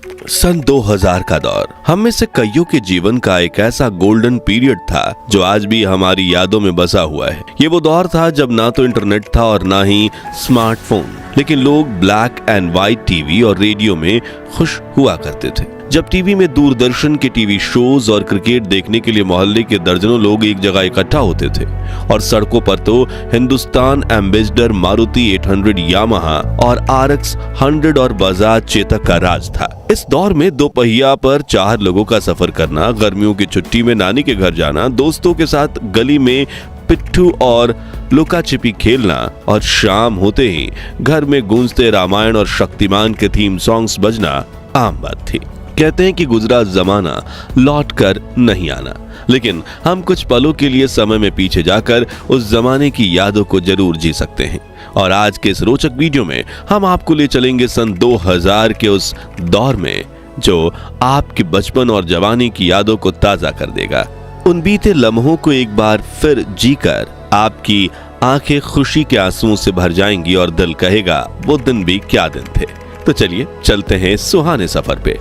सन 2000 का दौर हम में से कईयों के जीवन का एक ऐसा गोल्डन पीरियड था जो आज भी हमारी यादों में बसा हुआ है। ये वो दौर था जब ना तो इंटरनेट था और ना ही स्मार्टफोन, लेकिन लोग ब्लैक एंड व्हाइट टीवी और रेडियो में खुश हुआ करते थे। जब टीवी में दूरदर्शन के टीवी शोज और क्रिकेट देखने के लिए मोहल्ले के दर्जनों लोग एक जगह इकट्ठा होते थे और सड़कों पर तो हिंदुस्तान एम्बेसडर, मारुति 800, यामाहा और RX 100 और बजाज चेतक का राज था। इस दौर में दो पहिया पर 4 लोगों का सफर करना, गर्मियों की छुट्टी में नानी के घर जाना, दोस्तों के साथ गली में पिट्ठू और लुका छिपी खेलना और शाम होते ही घर में गूंजते रामायण और शक्तिमान के थीम सॉन्ग्स बजना आम बात थी। कहते हैं कि गुजरा जमाना लौट कर नहीं आना, लेकिन हम कुछ पलों के लिए समय में पीछे जाकर उस जमाने की यादों को जरूर जी सकते हैं। और आज के इस रोचक वीडियो में हम आपको ले चलेंगे सन 2000 के उस दौर में जो आपके बचपन और जवानी की यादों को ताजा कर देगा। उन बीते लम्हों को एक बार फिर जीकर आपकी आंखें खुशी के आंसुओं से भर जाएंगी और दिल कहेगा वो दिन भी क्या दिन थे। तो चलिए चलते हैं सुहाने सफर पे।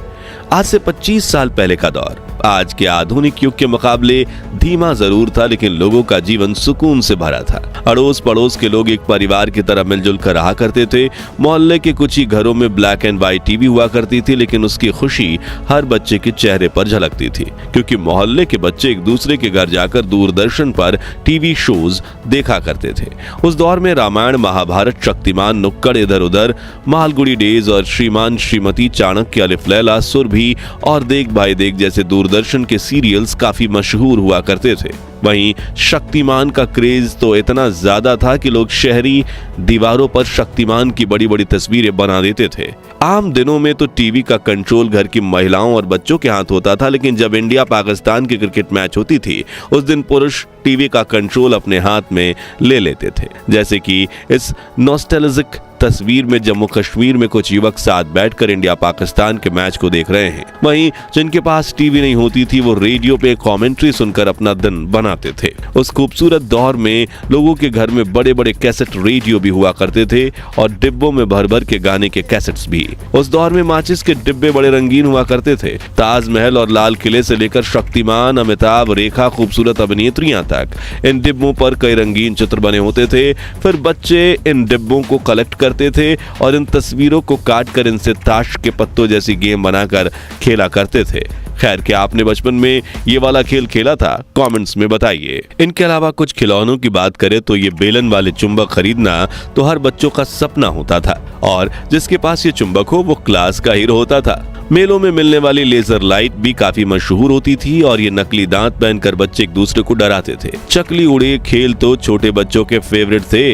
आज से 25 साल पहले का दौर आज के आधुनिक युग के मुकाबले धीमा जरूर था, लेकिन लोगों का जीवन सुकून से भरा था। अड़ोस पड़ोस के लोग एक परिवार की तरह मिलजुल कर रहा करते थे। मोहल्ले के कुछ ही घरों में ब्लैक एंड व्हाइट टीवी हुआ करती थी, लेकिन उसकी खुशी हर बच्चे के चेहरे पर झलकती थी, क्योंकि मोहल्ले के बच्चे एक दूसरे के घर जाकर दूरदर्शन पर टीवी शोज देखा करते थे। उस दौर में रामायण, महाभारत, शक्तिमान, नुक्कड़ इधर उधर, मालगुड़ी डेज और श्रीमान श्रीमती, चाणक्य, अलिफ लैला, सुरभि और देख भाई देख जैसे दूरदर्शन के सीरियल्स काफी मशहूर हुआ करते थे। वहीं शक्तिमान का क्रेज तो इतना ज्यादा था कि लोग शहरी दीवारों पर शक्तिमान की बड़ी बड़ी तस्वीरें बना देते थे। आम दिनों में तो टीवी का कंट्रोल घर की महिलाओं और बच्चों के हाथ होता था, लेकिन जब इंडिया पाकिस्तान की क्रिकेट मैच होती थी उस दिन पुरुष टीवी का कंट्रोल अपने हाथ में ले लेते थे। जैसे कि इस नॉस्टैल्जिक तस्वीर में जम्मू कश्मीर में कुछ युवक साथ बैठकर इंडिया पाकिस्तान के मैच को देख रहे हैं। वहीं जिनके पास टीवी नहीं होती थी वो रेडियो पे कमेंट्री सुनकर अपना दिन बनाते थे। उस खूबसूरत दौर में लोगों के घर में बड़े बड़े कैसेट रेडियो भी हुआ करते थे और डिब्बों में भर भर के गाने के कैसेट्स भी। उस दौर में माचिस के डिब्बे बड़े रंगीन हुआ करते थे। ताजमहल और लाल किले से लेकर शक्तिमान, अमिताभ, रेखा, खूबसूरत अभिनेत्रियां तक इन डिब्बों पर कई रंगीन चित्र बने होते थे। फिर बच्चे इन डिब्बों को कलेक्ट करते थे और इन तस्वीरों को काट कर इनसे ताश के पत्तों जैसी गेम बनाकर खेला करते थे। खैर, क्या आपने बचपन में ये वाला खेल खेला था? कमेंट्स में बताइए। इनके अलावा कुछ खिलौनों की बात करें तो ये बेलन वाले चुंबक खरीदना तो हर बच्चों का सपना होता था और जिसके पास ये चुंबक हो वो क्लास का हीरो होता था। मेलों में मिलने वाली लेजर लाइट भी काफी मशहूर होती थी और ये नकली दांत पहनकर बच्चे एक दूसरे को डराते थे। चकली उड़े खेल तो छोटे बच्चों के फेवरेट थे।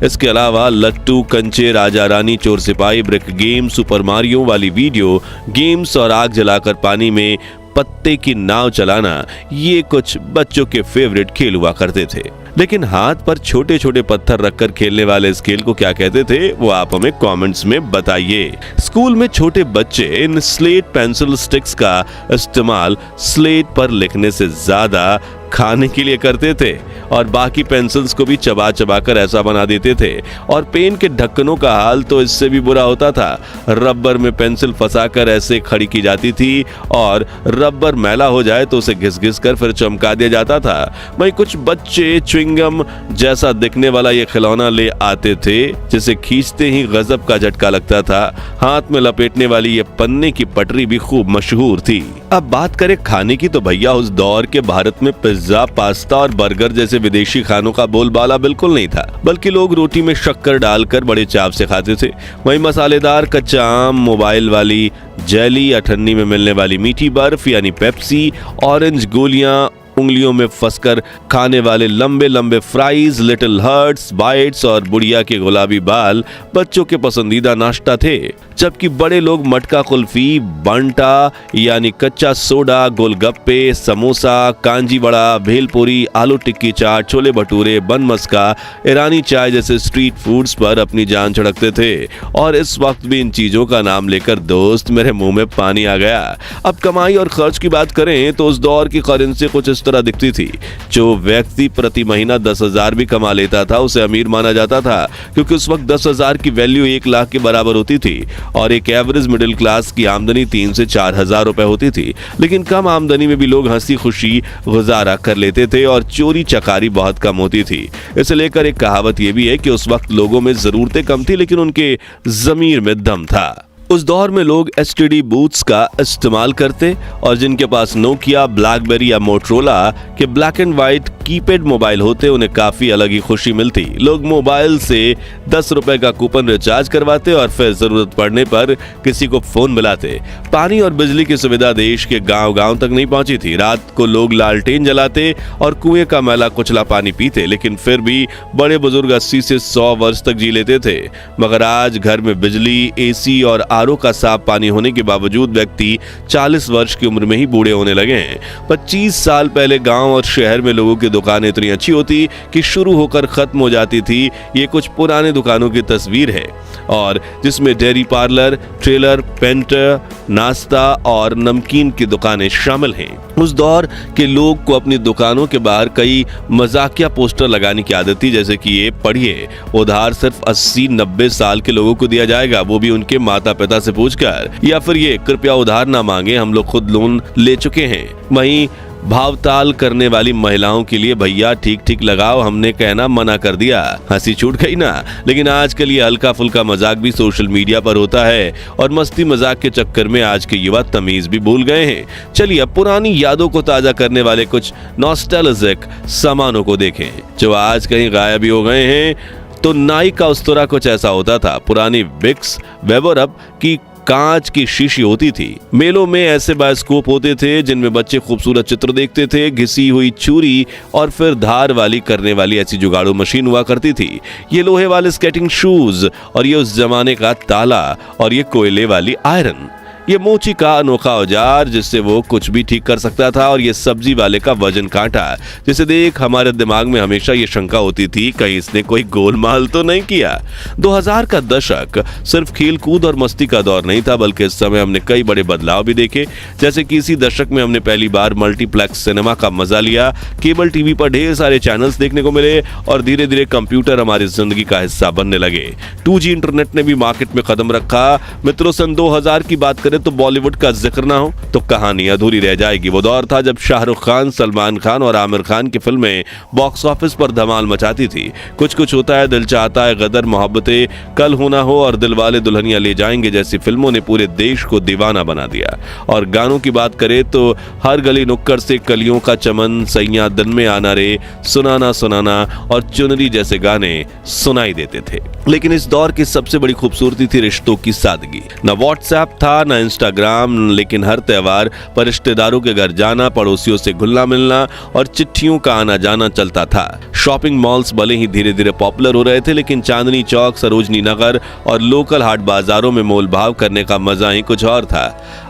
इसके अलावा लट्टू, कंचे, राजा रानी, चोर सिपाही, ब्रिक गेम, सुपर मारियो वाली वीडियो गेम्स और आग जलाकर पानी में पत्ते की नाव चलाना, ये कुछ बच्चों के फेवरेट खेल हुआ करते थे। लेकिन हाथ पर छोटे छोटे पत्थर रखकर खेलने वाले इस खेल को क्या कहते थे वो आप हमें कमेंट्स में बताइए। स्कूल में छोटे बच्चे इन स्लेट पेंसिल स्टिक्स का इस्तेमाल स्लेट पर लिखने से ज्यादा खाने के लिए करते थे और बाकी पेंसिल्स को भी चबा चबा कर ऐसा बना देते थे। और पेन के ढक्कनों का हाल तो इससे भी बुरा होता था। रबर में पेंसिल फंसाकर ऐसे खड़ी की जाती थी और रबर मैला हो जाए तो उसे घिस घिस कर फिर चमका दिया जाता था। वहीं कुछ बच्चे च्युइंगम जैसा दिखने वाला ये खिलौना ले आते थे जिसे खींचते ही गजब का झटका लगता था। हाथ में लपेटने वाली ये पन्ने की पटरी भी खूब मशहूर थी। अब बात करें खाने की तो भैया उस दौर के भारत में पिज्जा, पास्ता और बर्गर जैसे विदेशी खानों का बोलबाला बिल्कुल नहीं था, बल्कि लोग रोटी में शक्कर डालकर बड़े चाव से खाते थे। वहीं मसालेदार कच्चा आम, मोबाइल वाली जेली, अठन्नी में मिलने वाली मीठी बर्फ यानी पेप्सी, ऑरेंज गोलियां, उंगलियों में फंसकर खाने वाले लंबे लंबे फ्राइज, लिटिल हर्ट्स, बाइट्स और बुढ़िया के गुलाबी बाल बच्चों के पसंदीदा नाश्ता थे। जबकि बड़े लोग मटका कुल्फी, बंटा यानी कच्चा सोडा, गोलगप्पे, समोसा, कांजी वड़ा, भेलपुरी, आलू टिक्की चाट, छोले भटूरे, बन मस्का, ईरानी चाय जैसे स्ट्रीट फूड्स पर अपनी जान छिड़कते थे। और इस वक्त भी इन चीजों का नाम लेकर दोस्त मेरे मुंह में पानी आ गया। अब कमाई और खर्च की बात करें तो उस दौर की करेंसी कुछ इस इस तरह दिखती थी। जो व्यक्ति प्रति महीना 10,000 भी कमा लेता था उसे अमीर माना जाता था, क्योंकि उस वक्त 10,000 की वैल्यू 1 लाख के बराबर होती थी और एक एवरेज मिडिल क्लास की आमदनी 3 से 4,000 रुपए होती थी। लेकिन कम आमदनी में भी लोग हंसी खुशी गुजारा कर लेते थे और चोरी चकारी बहुत कम होती थी। इसे लेकर एक कहावत यह भी है कि उस वक्त लोगों में जरूरतें कम थी लेकिन उनके ज़मीर में दम था। उस दौर में लोग एसटीडी बूथ्स का इस्तेमाल करते और जिनके पास नोकिया, ब्लैकबेरी या मोटरोला के black and white keypad mobile होते उन्हें काफी अलग ही खुशी मिलती। लोग मोबाइल से 10 रुपए का कूपन रिचार्ज करवाते और फिर जरूरत पड़ने पर किसी को फोन मिलाते। पानी और बिजली की सुविधा देश के गांव-गांव तक नहीं पहुंची थी। रात को लोग लालटेन जलाते और कुएं का मैला कुचला पानी पीते, लेकिन फिर भी बड़े बुजुर्ग 80 से 100 वर्ष तक जी लेते थे। मगर आज घर में बिजली, एसी और आरओ का साफ पानी होने के बावजूद व्यक्ति 40 वर्ष की उम्र में ही बूढ़े होने लगे हैं। 25 साल पहले गांव और शहर में लोगों की दुकानें इतनी अच्छी होती कि शुरू होकर खत्म हो जाती थी। ये कुछ पुराने दुकानों की तस्वीर है और जिसमें डेयरी पार्लर, ट्रेलर, पेंटर, नाश्ता और नमकीन की दुकानें शामिल हैं। उस दौर के लोग को अपनी दुकानों के बाहर कई मजाकिया पोस्टर लगाने की आदत थी, जैसे कि ये पढ़िए, उधार सिर्फ 80-90 साल के लोगों को दिया जाएगा, वो भी उनके माता पिता से पूछकर, या फिर ये कृपया उधार ना मांगे, हम लोग खुद लोन ले चुके हैं। वहीं भावताल करने वाली महिलाओं के लिए, भैया ठीक ठीक लगाओ, हमने कहना मना कर दिया। हंसी छूट गई ना। लेकिन आजकल ये हल्का फुल्का मजाक भी सोशल मीडिया पर होता है और मस्ती मजाक के चक्कर में आज के युवा तमीज भी भूल गए हैं। चलिए अब पुरानी यादों को ताजा करने वाले कुछ नॉस्टैल्जिक सामानों को देखें जो आज कहीं गायब भी हो गए हैं। तो नाइक का उस्तरा कुछ ऐसा होता था। पुरानी बिक्स, वेबरअप की कांच की शीशी होती थी। मेलों में ऐसे बायोस्कोप होते थे जिनमें बच्चे खूबसूरत चित्र देखते थे। घिसी हुई छुरी और फिर धार वाली करने वाली ऐसी जुगाड़ू मशीन हुआ करती थी। ये लोहे वाले स्केटिंग शूज और ये उस जमाने का ताला और ये कोयले वाली आयरन। ये मोची का अनोखा औजार जिससे वो कुछ भी ठीक कर सकता था और ये सब्जी वाले का वजन कांटा जिसे देख हमारे दिमाग में हमेशा ये शंका होती थी कहीं इसने कोई गोलमाल तो नहीं किया। 2000 का दशक सिर्फ खेल कूद और मस्ती का दौर नहीं था, बल्कि इस समय हमने कई बड़े बदलाव भी देखे। जैसे कि इसी दशक में हमने पहली बार मल्टीप्लेक्स सिनेमा का मजा लिया। केबल टीवी पर ढेर सारे चैनल्स देखने को मिले और धीरे धीरे कंप्यूटर हमारी जिंदगी का हिस्सा बनने लगे। 2G इंटरनेट ने भी मार्केट में कदम रखा। मित्रों, सन 2000 की बात तो बॉलीवुड का जिक्र ना हो तो कहानी अधूरी रह जाएगी। वो दौर था जब शाहरुख खान, सलमान खान और आमिर खान की फिल्में बॉक्स ऑफिस पर धमाल मचाती थी। कुछ कुछ होता है, दिल चाहता है, गदर, मोहब्बतें, कल हो ना हो और दिलवाले दुल्हनिया ले जाएंगे जैसी फिल्मों ने पूरे देश को दीवाना बना दिया। और गानों की बात करें तो हर गली नुक्कड़ से कलियों का चमन, सैया दिन में आना रे, सुनाना सुनाना और चुनरी जैसे गाने सुनाई देते थे। लेकिन इस दौर की सबसे बड़ी खूबसूरती थी रिश्तों की सादगी। न व्हाट्सएप था, न इंस्टाग्राम, लेकिन हर त्योहार पर रिश्तेदारों के घर जाना, पड़ोसियों से घुलना मिलना और चिट्ठियों का आना जाना चलता था। शॉपिंग मॉल्स भले ही धीरे धीरे पॉपुलर हो रहे थे, लेकिन चांदनी चौक, सरोजनी नगर और लोकल हाट बाजारों में मोल भाव करने का मजा ही कुछ और था।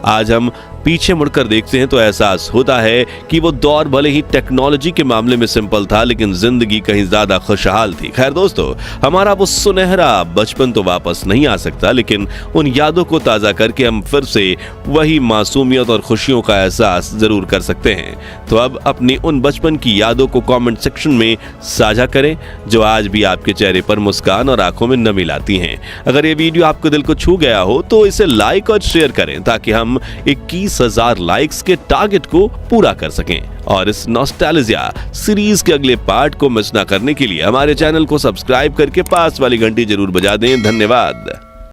आज हम पीछे मुड़कर देखते हैं तो एहसास होता है कि वो दौर भले ही टेक्नोलॉजी के मामले में सिंपल था, लेकिन जिंदगी कहीं ज्यादा खुशहाल थी। खैर दोस्तों, हमारा वो सुनहरा बचपन तो वापस नहीं आ सकता, लेकिन उन यादों को ताजा करके हम फिर से वही मासूमियत और खुशियों का एहसास जरूर कर सकते हैं। तो अब अपनी उन बचपन की यादों को कमेंट सेक्शन में साझा करें जो आज भी आपके चेहरे पर मुस्कान और आंखों में नमी लाती हैं। अगर ये वीडियो आपके दिल को छू गया हो तो इसे लाइक और शेयर करें ताकि हम 21,000 लाइक्स के टारगेट को पूरा कर सकें। और इस नॉस्टैल्जिया सीरीज के अगले पार्ट को मिस ना करने के लिए हमारे चैनल को सब्सक्राइब करके पास वाली घंटी जरूर बजा दें। धन्यवाद।